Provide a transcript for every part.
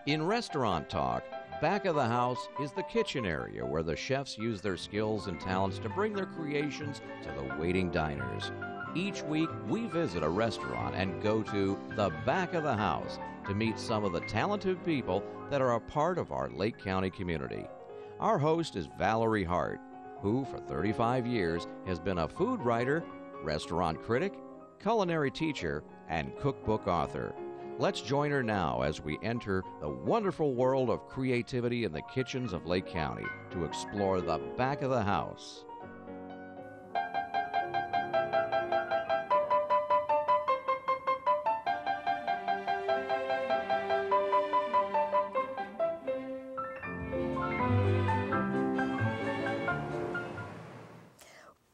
In restaurant talk, back of the house is the kitchen area where the chefs use their skills and talents to bring their creations to the waiting diners. Each week, we visit a restaurant and go to the back of the house to meet some of the talented people that are a part of our Lake County community. Our host is Valerie Hart, who for 35 years has been a food writer, restaurant critic, culinary teacher, and cookbook author. Let's join her now as we enter the wonderful world of creativity in the kitchens of Lake County to explore the back of the house.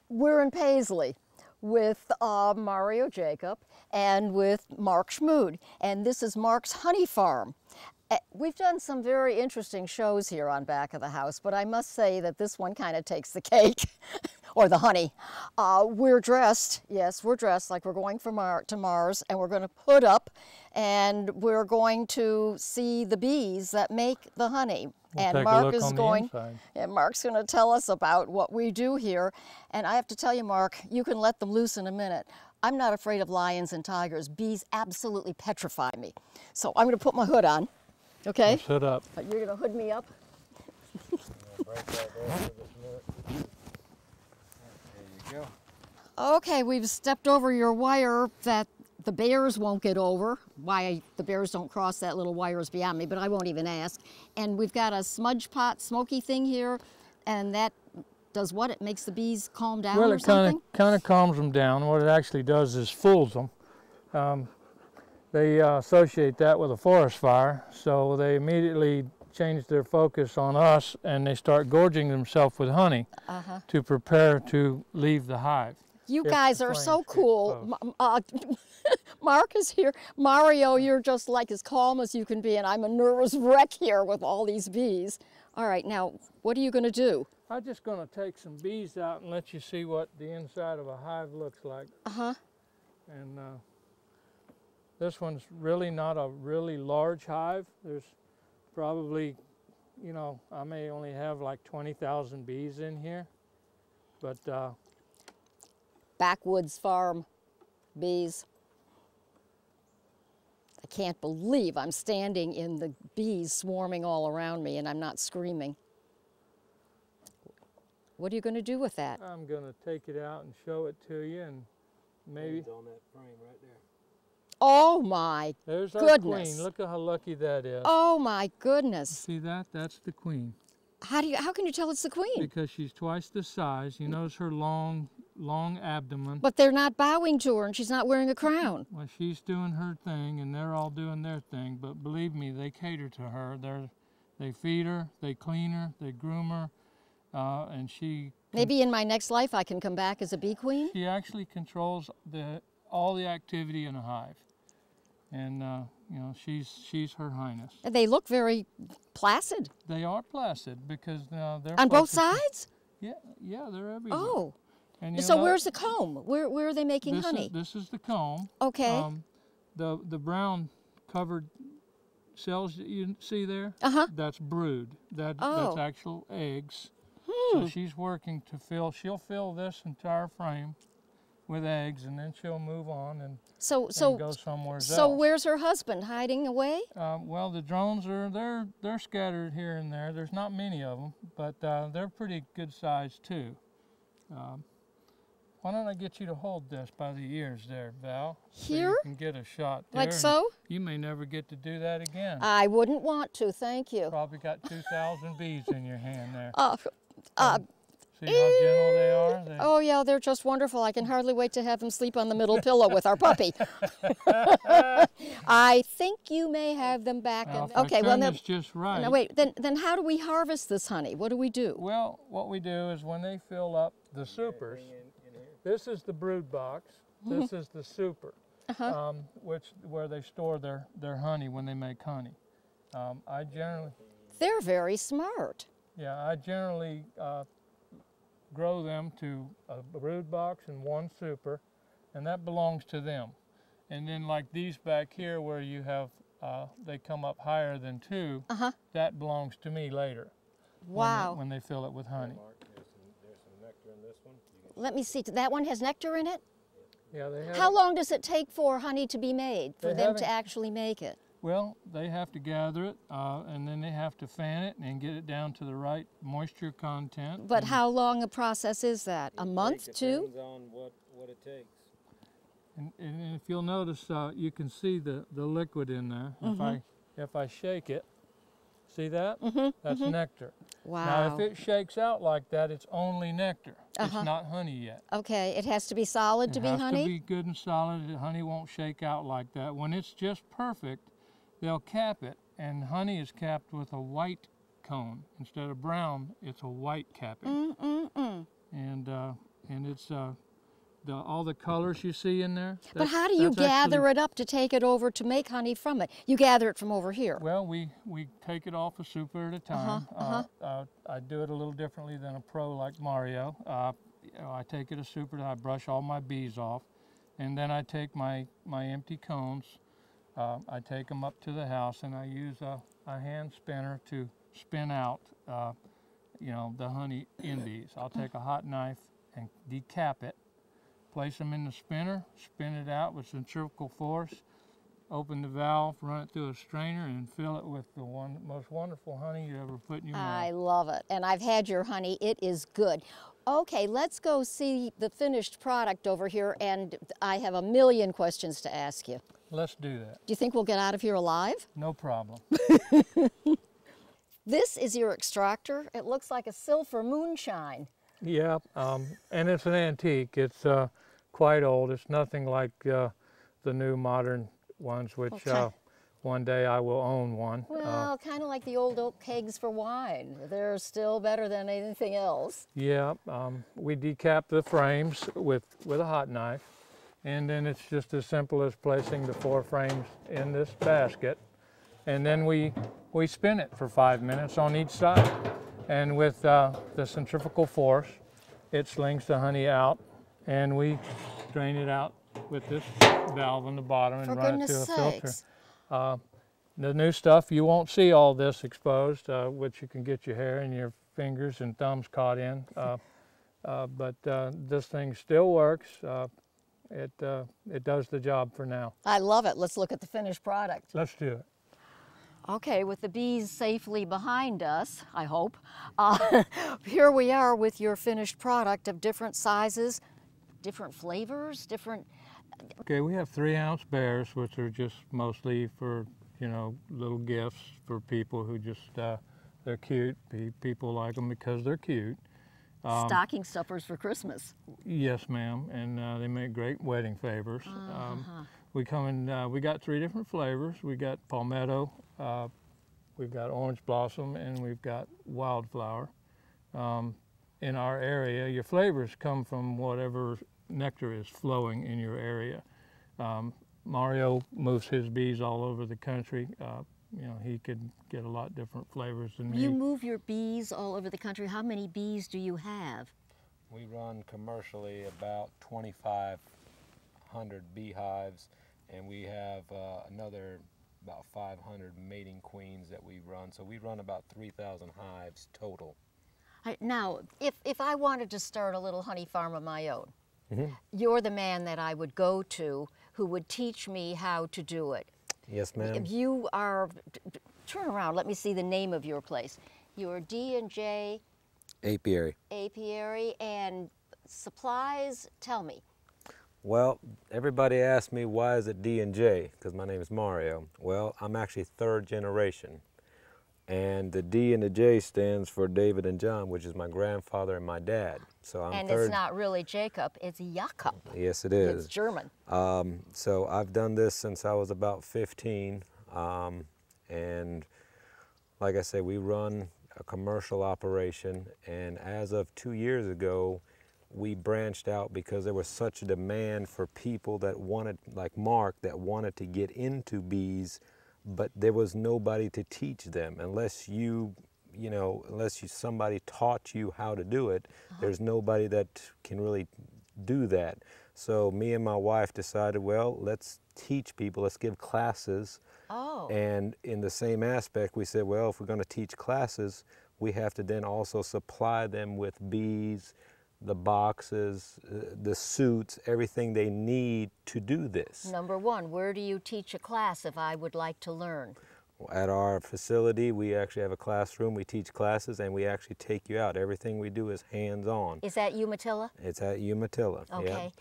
We're in Paisley with Mario Jacob and with Mark Schmood, and this is Mark's Honey Farm. We've done some very interesting shows here on Back of the House, but I must say that this one kind of takes the cake, or the honey. We're dressed, yes, we're dressed like we're going to Mars, and we're going to put up, and we're going to see the bees that make the honey. And Mark is going, and Mark's going to tell us about what we do here. And I have to tell you, Mark, you can let them loose in a minute. I'm not afraid of lions and tigers. Bees absolutely petrify me. So I'm going to put my hood on, okay? Let's hood up. You're going to hood me up? There you go. Okay, we've stepped over your wire that the bears won't get over. Why the bears don't cross that little wire is beyond me, but I won't even ask. And we've got a smudge pot smoky thing here, and that does what? It makes the bees calm down or something? Well, it kind of calms them down. What it actually does is fools them. They associate that with a forest fire, so they immediately change their focus on us, and they start gorging themselves with honey to prepare to leave the hive. You guys are so cool. Mark is here. Mario, you're just like as calm as you can be, and I'm a nervous wreck here with all these bees. All right, now, what are you going to do? I'm just going to take some bees out and let you see what the inside of a hive looks like. And this one's really not a really large hive. There's probably, you know, I may only have like 20,000 bees in here, but Backwoods farm bees. I can't believe I'm standing in the bees swarming all around me and I'm not screaming. What are you going to do with that? I'm going to take it out and show it to you, and maybe on that frame right there. Oh my There's goodness. our queen. Look at how lucky that is. Oh my goodness. See that? That's the queen. How can you tell it's the queen? Because she's twice the size. You notice her long abdomen. But they're not bowing to her and she's not wearing a crown. Well, she's doing her thing and they're all doing their thing, but believe me, they cater to her. They feed her, they clean her, they groom her, and she... Maybe in my next life I can come back as a bee queen? She actually controls all the activity in a hive. And, you know, she's Her Highness. They look very placid. They are placid because they're... On both sides? Yeah, they're everywhere. Oh. And so where's the comb? Where are they making honey? This is the comb. Okay. The brown covered cells that you see there, that's brood. That's actual eggs. So she's working to she'll fill this entire frame with eggs, and then she'll move on and go somewhere else. So where's her husband, hiding away? Well, the drones they're scattered here and there. There's not many of them, but they're pretty good size too. Why don't I get you to hold this by the ears there, Val? Here? So you can get a shot there. Like so? You may never get to do that again. I wouldn't want to, thank you. Probably got 2,000 bees in your hand there. See how gentle they are? Oh yeah, they're just wonderful. I can hardly wait to have them sleep on the middle pillow with our puppy. I think you may have them back. Okay, well then, just right. Now wait, then how do we harvest this honey? What do we do? Well, what we do is when they fill up the supers, this is the brood box. This is the super, where they store their honey when they make honey. They're very smart. Yeah, I generally grow them to a brood box and one super, and that belongs to them. And then like these back here where you have they come up higher than 2, that belongs to me later. Wow. When they fill it with honey. There's some nectar in this one. Let me see. That one has nectar in it? Yeah, they have. How long does it take for honey to be made, for They them haven't- to actually make it? Well, they have to gather it, and then they have to fan it and get it down to the right moisture content. But how long a process is that? A month, 2? Depends on what it takes. And if you'll notice, you can see the liquid in there. If I shake it, see that? That's nectar. Wow. Now, if it shakes out like that, it's only nectar. It's not honey yet. Okay, it has to be solid to It be has honey? to be good and solid. The honey won't shake out like that. When it's just perfect, they'll cap it, and honey is capped with a white cone instead of brown. It's a white capping, and it's all the colors you see in there. But how do you gather it up to take it over to make honey from it? You gather it from over here. Well, we take it off a super at a time. I do it a little differently than a pro like Mario. I take it a super, I brush all my bees off, and then I take my empty cones. I take them up to the house, and I use a hand spinner to spin out, the honey in these. I'll take a hot knife and decap it, place them in the spinner, spin it out with centrifugal force, open the valve, run it through a strainer, and fill it with the most wonderful honey you ever put in your mouth. I love it, and I've had your honey. It is good. Okay, let's go see the finished product over here, and I have a million questions to ask you. Let's do that. Do you think we'll get out of here alive? No problem. This is your extractor. It looks like a silver moonshine. Yeah, and it's an antique. It's quite old. It's nothing like the new modern ones, which Okay. One day I will own one. Well, kind of like the old oak kegs for wine. They're still better than anything else. Yeah, we decap the frames with a hot knife, and then it's just as simple as placing the 4 frames in this basket, and then we spin it for 5 minutes on each side, and with the centrifugal force, it slings the honey out, and we drain it out with this valve on the bottom and For run it goodness through a filter. sakes. The new stuff, you won't see all this exposed, which you can get your hair and your fingers and thumbs caught in. But this thing still works. It does the job for now. I love it. Let's look at the finished product. Let's do it. Okay, with the bees safely behind us, I hope, here we are with your finished product of different sizes, different flavors, different... Okay, we have 3-ounce bears, which are just mostly for, little gifts for people who just, they're cute. People like them because they're cute. stocking stuffers for Christmas. Yes, ma'am, and they make great wedding favors. We come in, we got 3 different flavors. We got palmetto, we've got orange blossom, and we've got wildflower. In our area, your flavors come from whatever nectar is flowing in your area. Mario moves his bees all over the country. He could get a lot different flavors than me. You move your bees all over the country. How many bees do you have? We run commercially about 2,500 beehives, and we have another about 500 mating queens that we run. So we run about 3,000 hives total. Now, if I wanted to start a little honey farm of my own, you're the man that I would go to who would teach me how to do it. Yes, ma'am. You are, turn around, let me see the name of your place. You're D&J Apiary. Apiary, and supplies, tell me. Well, everybody asks me why is it D&J, because my name is Mario. Well, I'm actually 3rd generation. And the D and the J stands for David and John, which is my grandfather and my dad. So I'm And third. it's not really Jacob, it's Jakob. Yes, it is. It's German. So I've done this since I was about 15. And like I said, we run a commercial operation. And as of 2 years ago, we branched out because there was such a demand for people that wanted, like Mark, that wanted to get into bees, but there was nobody to teach them unless somebody taught you how to do it. There's nobody that can really do that. So me and my wife decided, well, let's teach people, let's give classes. Oh. And in the same aspect, we said, well, if we're going to teach classes, we have to then also supply them with bees, the boxes, the suits, everything they need to do this. Number one, where do you teach a class if I would like to learn? At our facility, we actually have a classroom. We teach classes, and we actually take you out. Everything we do is hands-on. Is that Umatilla? It's at Umatilla. Okay.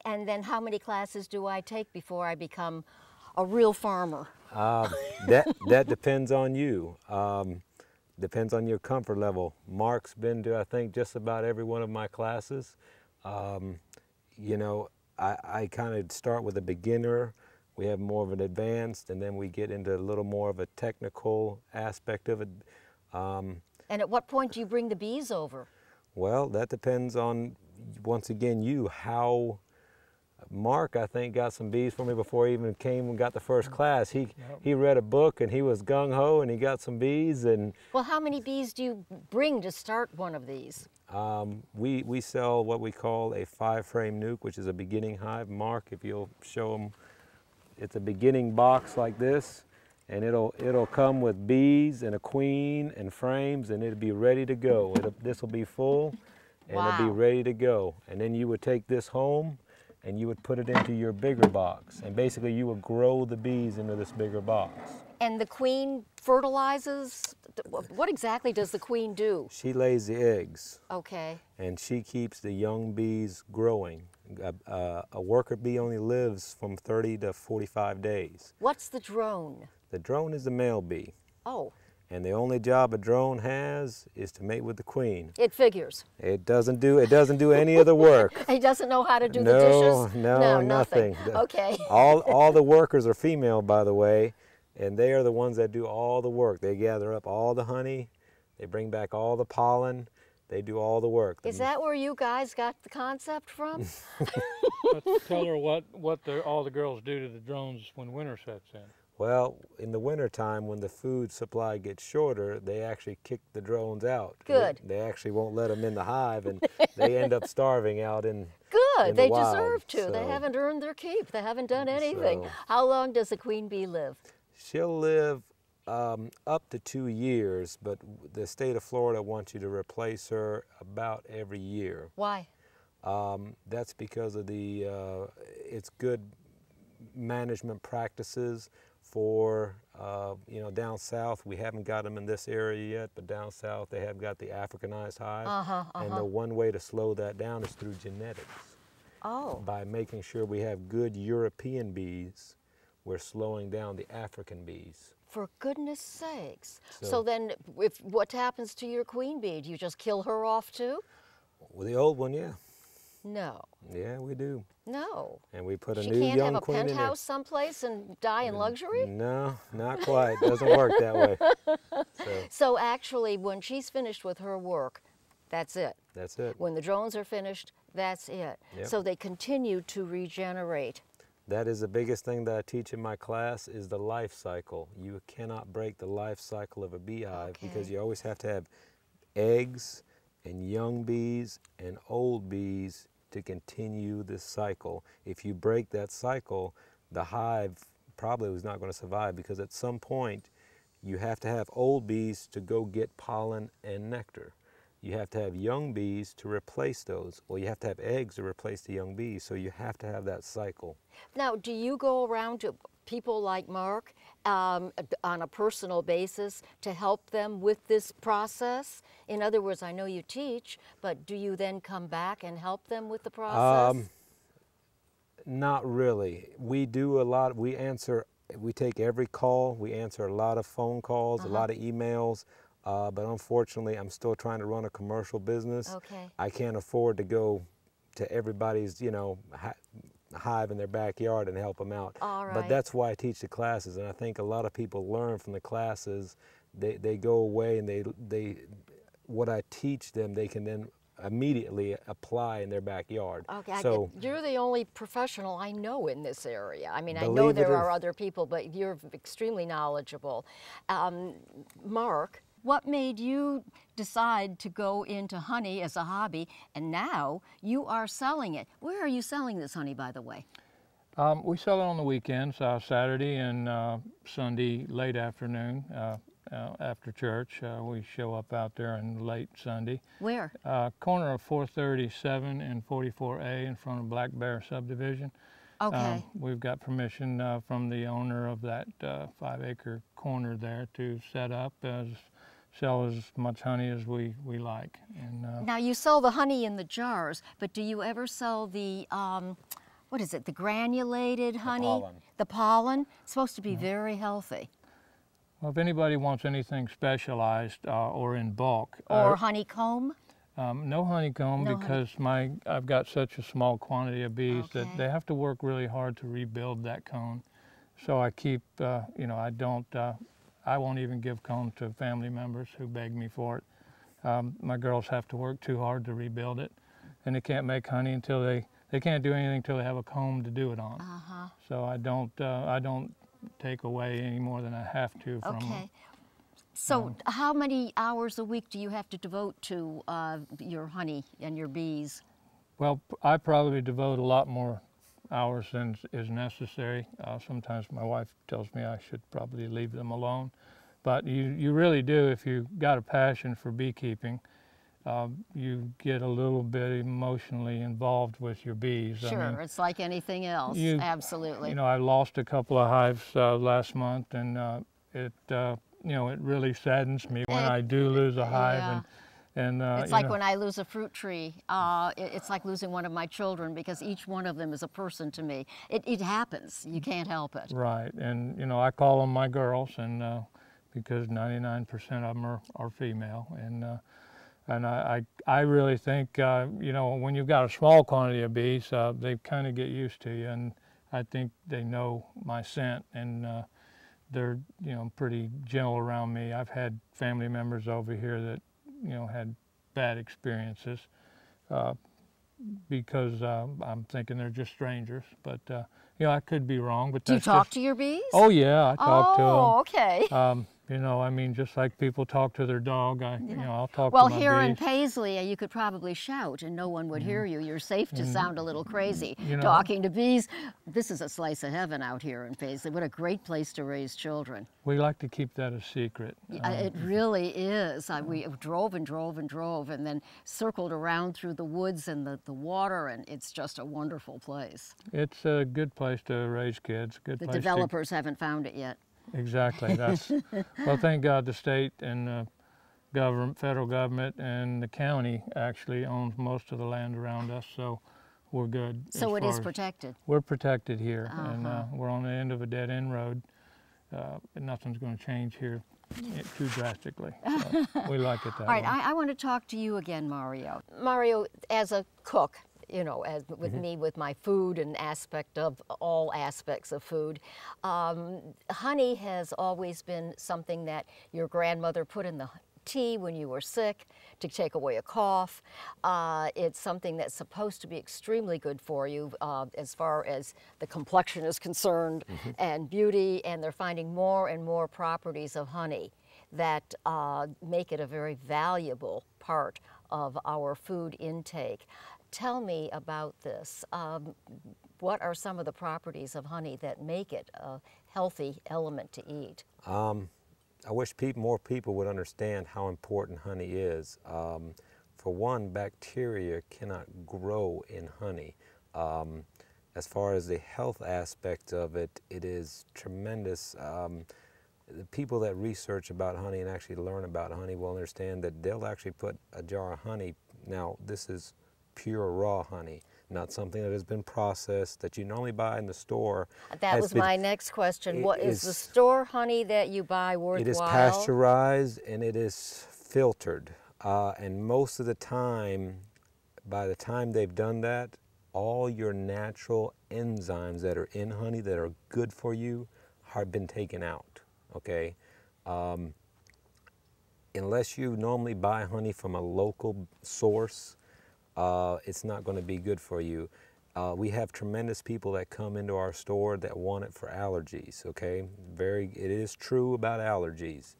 And then how many classes do I take before I become a real farmer? That depends on you. Depends on your comfort level. Mark's been to, I think, just about every one of my classes. You know, I kind of start with a beginner. We have more of an advanced, and then we get into a little more of a technical aspect of it. And at what point do you bring the bees over? Well, that depends on, once again, you. How Mark, I think, got some bees for me before he even came and got the first class. He read a book and he was gung-ho and he got some bees. And well, how many bees do you bring to start one of these? We sell what we call a 5-frame nuke, which is a beginning hive. Mark, if you'll show them, it's a beginning box like this, and it'll come with bees and a queen and frames, and it'll be ready to go. This will be full, and it'll be ready to go. And then you would take this home, and you would put it into your bigger box, and basically you would grow the bees into this bigger box. And the queen fertilizes? What exactly does the queen do? She lays the eggs. Okay. And she keeps the young bees growing. A worker bee only lives from 30 to 45 days. What's the drone? The drone is the male bee. Oh. And the only job a drone has is to mate with the queen. It figures. It doesn't do any of the work. He doesn't know how to do the dishes? No, nothing. Okay. all the workers are female, by the way, and they are the ones that do all the work. They gather up all the honey, they bring back all the pollen, they do all the work. Is that where you guys got the concept from? Let's tell her what all the girls do to the drones when winter sets in. Well, in the wintertime, when the food supply gets shorter, they actually kick the drones out. Good. They actually won't let them in the hive, and they end up starving out in Good. in They the wild, deserve to. so- They haven't earned their keep. They haven't done anything. So- How long does a queen bee live? She'll live up to 2 years, but the state of Florida wants you to replace her about every year. Why? That's because of it's good management practices for, down south. We haven't got them in this area yet, but down south they have got the Africanized hive. And the one way to slow that down is through genetics. Oh. By making sure we have good European bees, we're slowing down the African bees. For goodness sakes. So then what happens to your queen bee? Do you just kill her off too? Well, the old one, yeah. No. Yeah, we do. No. And we put a She new can't young have a queen in there. penthouse someplace and die in luxury? No, not quite. Doesn't work that way. So actually, when she's finished with her work, that's it. That's it. When the drones are finished, that's it. Yep. So they continue to regenerate. That is the biggest thing that I teach in my class is the life cycle. You cannot break the life cycle of a beehive because you always have to have eggs and young bees and old bees to continue this cycle. If you break that cycle, the hive probably was not going to survive because at some point you have to have old bees to go get pollen and nectar. You have to have young bees to replace those, or you have to have eggs to replace the young bees, so you have to have that cycle. Now, do you go around to people like Mark on a personal basis to help them with this process? In other words, I know you teach, but do you then come back and help them with the process? Not really. We do a lot. We take every call. We answer a lot of phone calls, a lot of emails. But unfortunately, I'm still trying to run a commercial business. Okay. I can't afford to go to everybody's, hive in their backyard and help them out. All right. But that's why I teach the classes, and I think a lot of people learn from the classes. They go away and what I teach them, they can then immediately apply in their backyard. Okay, So you're the only professional I know in this area. I mean, I know Believe it there or- are other people, but you're extremely knowledgeable. Mark, what made you decide to go into honey as a hobby, and now you are selling it? Where are you selling this honey, by the way? We sell it on the weekends, Saturday and Sunday late afternoon after church. We show up out there in late Sunday. Where? Corner of 437 and 44A in front of Black Bear subdivision. Okay. We've got permission from the owner of that 5-acre corner there to set up, sell as much honey as we like. And, now you sell the honey in the jars, but do you ever sell the what is it, the granulated honey? pollen. The pollen? It's supposed to be very healthy. well, if anybody wants anything specialized or in bulk, Or honeycomb? no honeycomb, No because I've got such a small quantity of bees that Okay. they have to work really hard to rebuild that cone. So I keep, you know, I won't even give cone to family members who beg me for it. My girls have to work too hard to rebuild it, and they can't make honey until they can't do anything until they have a comb to do it on. So I don't take away any more than I have to from them. Okay. So how many hours a week do you have to devote to your honey and your bees? Well, I probably devote a lot more hours than is necessary. Sometimes my wife tells me I should probably leave them alone. But you really do, if you've got a passion for beekeeping, you get a little bit emotionally involved with your bees. Sure, I mean, it's like anything else, absolutely. you know, I lost a couple of hives last month, and it you know, it really saddens me when I do lose a hive. Yeah. And It's you like know, when I lose a fruit tree, it's like losing one of my children, because each one of them is a person to me. It happens, you can't help it. right, and you know, I call them my girls, and because 99% of them are female, and I really think you know, when you've got a small quantity of bees, they kind of get used to you, and I think they know my scent, and they're, you know, pretty gentle around me. I've had family members over here that, you know, had bad experiences because I'm thinking they're just strangers, but you know, I could be wrong. But Do you that's talk just, to your bees? Oh yeah, I talk to them. Oh, okay. You know, I mean, just like people talk to their dog, you know, I'll talk Well, to my here in bees. Paisley, you could probably shout and no one would hear you. You're safe to sound a little crazy. you know- Talking to bees, this is a slice of heaven out here in Paisley. What a great place to raise children. We like to keep that a secret. It really is. We drove and drove and drove and then circled around through the woods and the water, and it's just a wonderful place. It's a good place to raise kids. Good The place developers haven't found it yet. Exactly. That's well. Thank God the state and the government, federal government, and the county actually owns most of the land around us, so we're good. So as it is far as- protected. We're protected here, and we're on the end of a dead end road. And nothing's going to change here too drastically. So we like it that All right, way. I want to talk to you again, Mario. Mario, as a cook, you know, as with me, with my food and aspect of all aspects of food, honey has always been something that your grandmother put in the tea when you were sick to take away a cough. It's something that's supposed to be extremely good for you as far as the complexion is concerned and beauty, and they're finding more and more properties of honey that make it a very valuable part of our food intake. Tell me about this. What are some of the properties of honey that make it a healthy element to eat? I wish more people would understand how important honey is. For one, bacteria cannot grow in honey. As far as the health aspect of it, it is tremendous. The people that research about honey and actually learn about honey will understand that they'll actually put a jar of honey. Now, this is pure raw honey, not something that has been processed that you normally buy in the store. That was my next question. What is the store honey that you buy worthwhile? It is pasteurized and it is filtered. And most of the time, by the time they've done that, all your natural enzymes that are in honey that are good for you have been taken out, okay? Unless you normally buy honey from a local source, it's not going to be good for you. We have tremendous people that come into our store that want it for allergies, okay? It is true about allergies.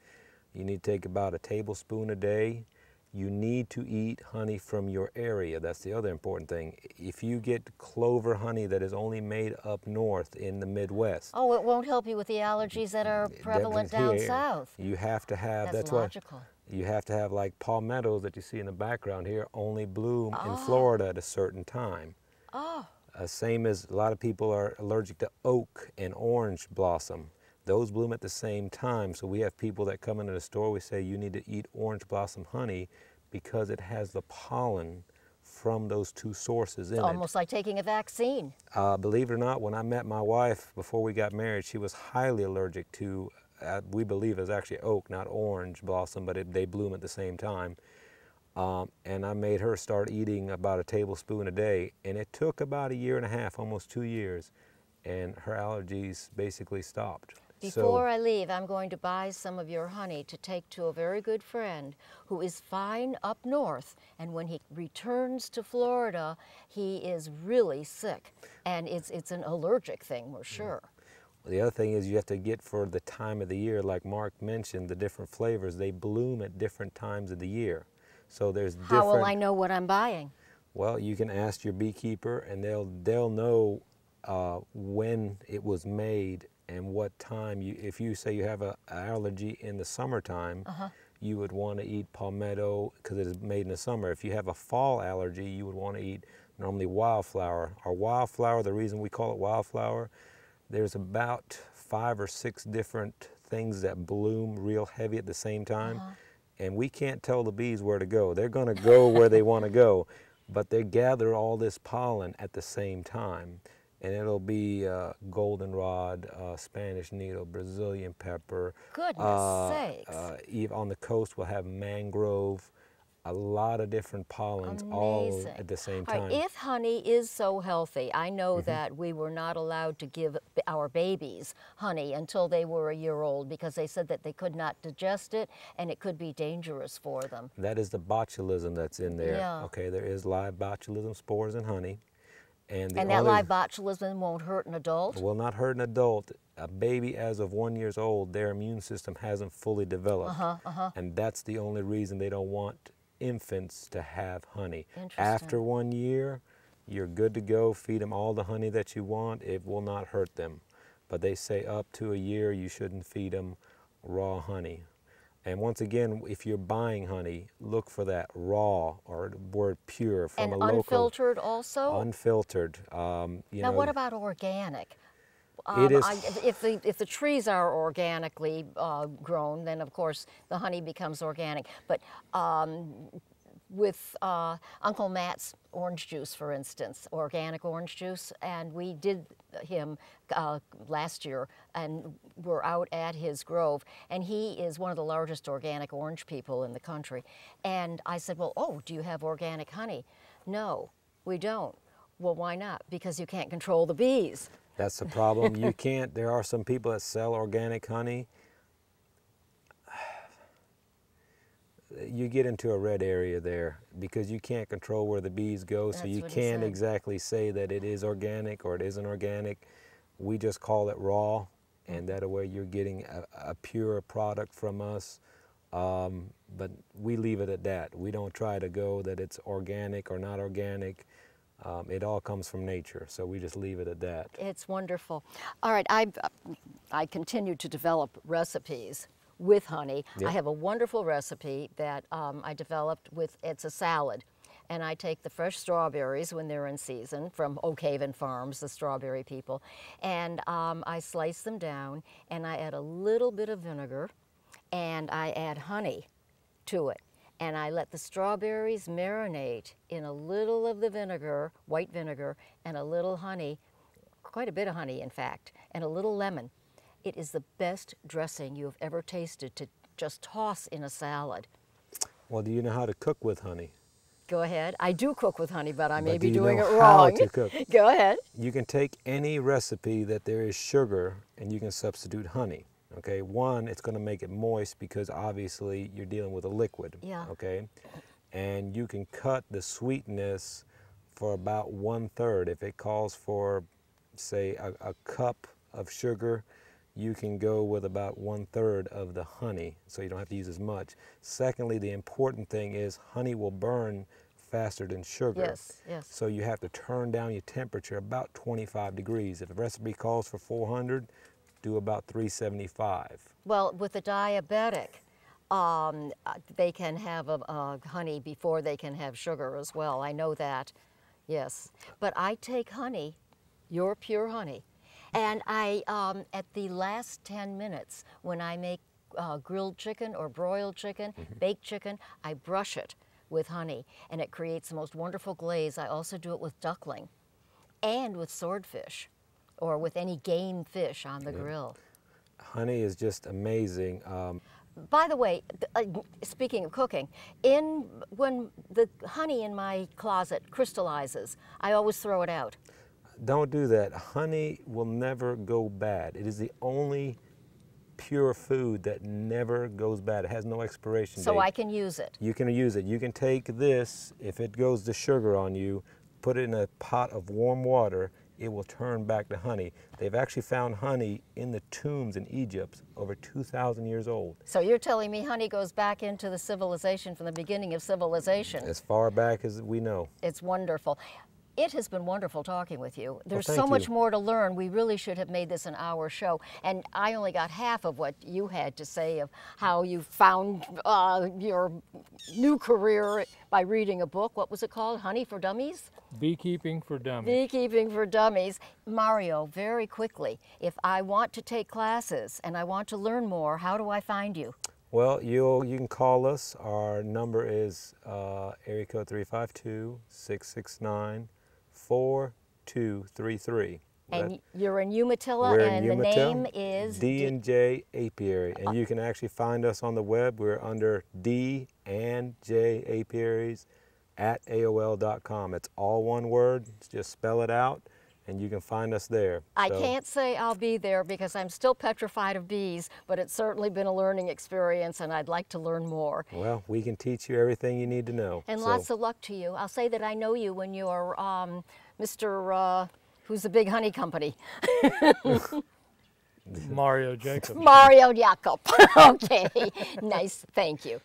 You need to take about a tablespoon a day. You need to eat honey from your area. That's the other important thing. If you get clover honey that is only made up north in the Midwest, Oh, it won't help you with the allergies that are prevalent down here, south. you have to have, That's why logical. you have to have, like palmettos that you see in the background here, only bloom in Florida at a certain time. Oh, Same as a lot of people are allergic to oak and orange blossom. Those bloom at the same time. So we have people that come into the store, we say you need to eat orange blossom honey because it has the pollen from those two sources in it. almost like taking a vaccine. Believe it or not, when I met my wife before we got married, she was highly allergic to, we believe it's actually oak, not orange blossom, but they bloom at the same time. And I made her start eating about a tablespoon a day, and it took about 1.5 years, almost 2 years, and her allergies basically stopped. Before I leave, I'm going to buy some of your honey to take to a very good friend who is fine up north, and when he returns to Florida, he is really sick, and it's an allergic thing, we're sure. The other thing is you have to get for the time of the year, like Mark mentioned, the different flavors, they bloom at different times of the year. So there's different... How will I know what I'm buying? Well, you can ask your beekeeper, and they'll know when it was made and what time. If you say you have an allergy in the summertime, you would want to eat palmetto because it is made in the summer. If you have a fall allergy, you would want to eat normally wildflower. Our wildflower, the reason we call it wildflower, there's about 5 or 6 different things that bloom real heavy at the same time. And we can't tell the bees where to go. They're going to go where they want to go, but they gather all this pollen at the same time. And it'll be goldenrod, Spanish needle, Brazilian pepper. Goodness sakes. On the coast, we'll have mangrove, a lot of different pollens all at the same time. All right, if honey is so healthy, I know that we were not allowed to give our babies honey until they were 1 year old because they said that they could not digest it and it could be dangerous for them. That is the botulism that's in there. Yeah. Okay, there is live botulism spores in honey. And that live botulism won't hurt an adult? Will not hurt an adult. A baby as of 1 year old, their immune system hasn't fully developed. And that's the only reason they don't want infants to have honey. After 1 year, you're good to go. Feed them all the honey that you want. It will not hurt them. But they say up to 1 year, you shouldn't feed them raw honey. And once again, if you're buying honey, look for that raw or the word pure from a local. And unfiltered also? Unfiltered. Now, what about organic? It is. If the trees are organically grown, then of course the honey becomes organic. But with Uncle Matt's orange juice, for instance, organic orange juice, and we did him last year, and we're out at his grove, and he is one of the largest organic orange people in the country. And I said, well, oh, do you have organic honey? No, we don't. Well, why not? Because you can't control the bees. That's the problem. You can't. There are some people that sell organic honey. You get into a red area there because you can't control where the bees go, so you can't exactly say that it is organic or it isn't organic. We just call it raw, and that way you're getting a pure product from us. But we leave it at that. We don't try to go that it's organic or not organic. It all comes from nature, so we just leave it at that. It's wonderful. All right, I continue to develop recipes with honey. Yep. I have a wonderful recipe that I developed with, it's a salad. And I take the fresh strawberries when they're in season from Oak Haven Farms, the strawberry people, and I slice them down, and I add a little bit of vinegar, and I add honey to it. And I let the strawberries marinate in a little of the vinegar, white vinegar, and a little honey, quite a bit of honey in fact, and a little lemon. It is the best dressing you have ever tasted to just toss in a salad. Well, do you know how to cook with honey? Go ahead. I do cook with honey, but I may be do you doing know it wrong. how to cook? Go ahead. You can take any recipe that there is sugar and you can substitute honey. Okay, one, it's going to make it moist because obviously you're dealing with a liquid. Yeah. Okay, and you can cut the sweetness for about 1/3. If it calls for, say, a cup of sugar, you can go with about 1/3 of the honey, so you don't have to use as much. Secondly, the important thing is honey will burn faster than sugar. Yes, yes. So you have to turn down your temperature about 25 degrees. If the recipe calls for 400, do about 375. Well, with the diabetic, they can have honey before they can have sugar as well. I know that, yes. But I take honey, your pure honey, and I, at the last 10 minutes, when I make grilled chicken or broiled chicken, baked chicken, I brush it with honey, and it creates the most wonderful glaze. I also do it with duckling and with swordfish or with any game fish on the grill. Honey is just amazing. By the way, speaking of cooking, when the honey in my closet crystallizes, I always throw it out. Don't do that. Honey will never go bad. It is the only pure food that never goes bad. It has no expiration date. So I can use it. You can use it. You can take this, if it goes to sugar on you, put it in a pot of warm water, it will turn back to honey. They've actually found honey in the tombs in Egypt over 2,000 years old. So you're telling me honey goes back into the civilization from the beginning of civilization? As far back as we know. It's wonderful. It has been wonderful talking with you. There's thank so much you. more to learn. We really should have made this an hour show. And I only got half of what you had to say of how you found your new career by reading a book. What was it called? Honey for Dummies? Beekeeping for Dummies. Beekeeping for Dummies. Mario, very quickly, if I want to take classes and I want to learn more, how do I find you? Well, you can call us. Our number is area code 352-669-4233. And you're in Umatilla, We're and in Umatilla, the name is D&J Apiary, and you can actually find us on the web. We're under D and J Apiaries at AOL.com. It's all one word. Just spell it out, and you can find us there. I So, can't say I'll be there because I'm still petrified of bees, but it's certainly been a learning experience, and I'd like to learn more. well, we can teach you everything you need to know. And So, lots of luck to you. I'll say that I know you when you're Mr. Who's the big honey company? Mario Jacob. Mario Jacob. Okay, nice, thank you.